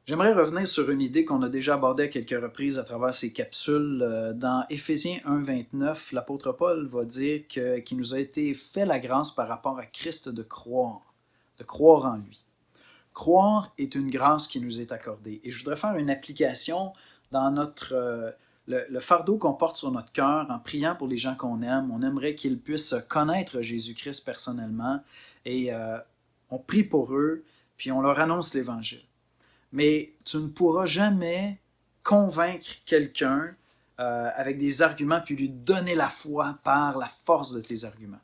J'aimerais revenir sur une idée qu'on a déjà abordée à quelques reprises à travers ces capsules. Dans Éphésiens 1,29, l'apôtre Paul va dire qu'il nous a été fait la grâce par rapport à Christ de croire en lui. Croire est une grâce qui nous est accordée. Et je voudrais faire une application dans le fardeau qu'on porte sur notre cœur en priant pour les gens qu'on aime. On aimerait qu'ils puissent connaître Jésus-Christ personnellement et on prie pour eux, puis on leur annonce l'Évangile. Mais tu ne pourras jamais convaincre quelqu'un avec des arguments puis lui donner la foi par la force de tes arguments.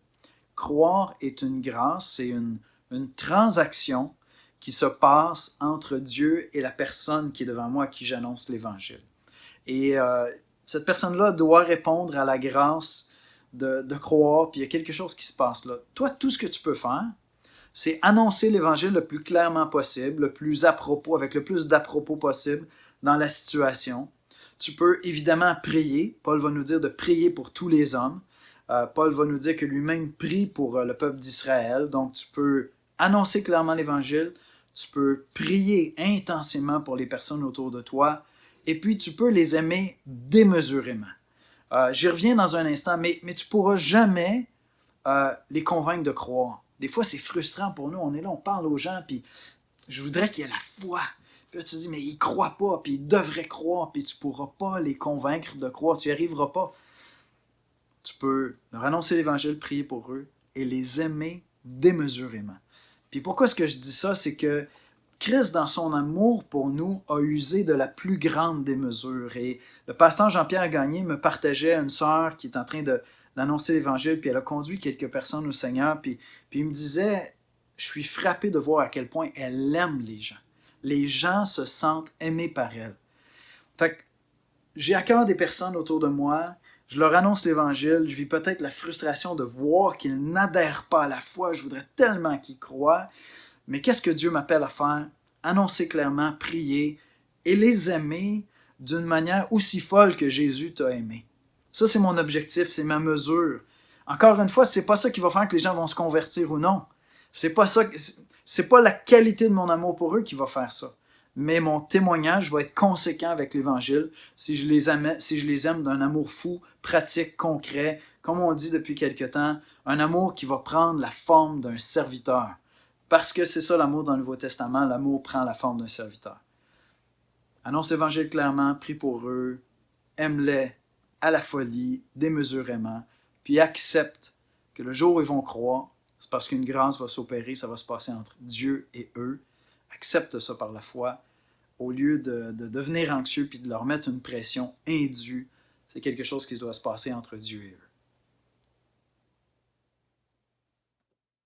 Croire est une grâce, c'est une transaction qui se passe entre Dieu et la personne qui est devant moi à qui j'annonce l'Évangile. Et cette personne-là doit répondre à la grâce de croire, puis il y a quelque chose qui se passe là. Toi, tout ce que tu peux faire, c'est annoncer l'Évangile le plus clairement possible, le plus à propos, avec le plus d'à propos possible dans la situation. Tu peux évidemment prier. Paul va nous dire de prier pour tous les hommes. Paul va nous dire que lui-même prie pour le peuple d'Israël. Donc, tu peux annoncer clairement l'Évangile. Tu peux prier intensément pour les personnes autour de toi. Et puis, tu peux les aimer démesurément. J'y reviens dans un instant, mais tu ne pourras jamais les convaincre de croire. Des fois, c'est frustrant pour nous. On est là, on parle aux gens, puis je voudrais qu'il y ait la foi. Puis là, tu te dis, mais ils ne croient pas, puis ils devraient croire, puis tu ne pourras pas les convaincre de croire. Tu n'y arriveras pas. Tu peux leur annoncer l'Évangile, prier pour eux et les aimer démesurément. Puis pourquoi est-ce que je dis ça? C'est que Christ, dans son amour pour nous, a usé de la plus grande des mesures. Et le pasteur Jean-Pierre Gagné me partageait une sœur qui est en train d'annoncer l'Évangile, puis elle a conduit quelques personnes au Seigneur, puis il me disait, je suis frappé de voir à quel point elle aime les gens. Les gens se sentent aimés par elle. Fait que j'ai à cœur des personnes autour de moi, je leur annonce l'Évangile, je vis peut-être la frustration de voir qu'ils n'adhèrent pas à la foi, je voudrais tellement qu'ils croient, mais qu'est-ce que Dieu m'appelle à faire? Annoncer clairement, prier et les aimer d'une manière aussi folle que Jésus t'a aimé. Ça, c'est mon objectif, c'est ma mesure. Encore une fois, c'est pas ça qui va faire que les gens vont se convertir ou non. C'est pas la qualité de mon amour pour eux qui va faire ça. Mais mon témoignage va être conséquent avec l'Évangile si je les aime d'un amour fou, pratique, concret, comme on dit depuis quelque temps, un amour qui va prendre la forme d'un serviteur. Parce que c'est ça l'amour dans le Nouveau Testament, l'amour prend la forme d'un serviteur. Annonce l'Évangile clairement, prie pour eux, aime-les à la folie, démesurément, puis accepte que le jour où ils vont croire, c'est parce qu'une grâce va s'opérer, ça va se passer entre Dieu et eux. Accepte ça par la foi, au lieu de devenir anxieux puis de leur mettre une pression indue. C'est quelque chose qui doit se passer entre Dieu et eux.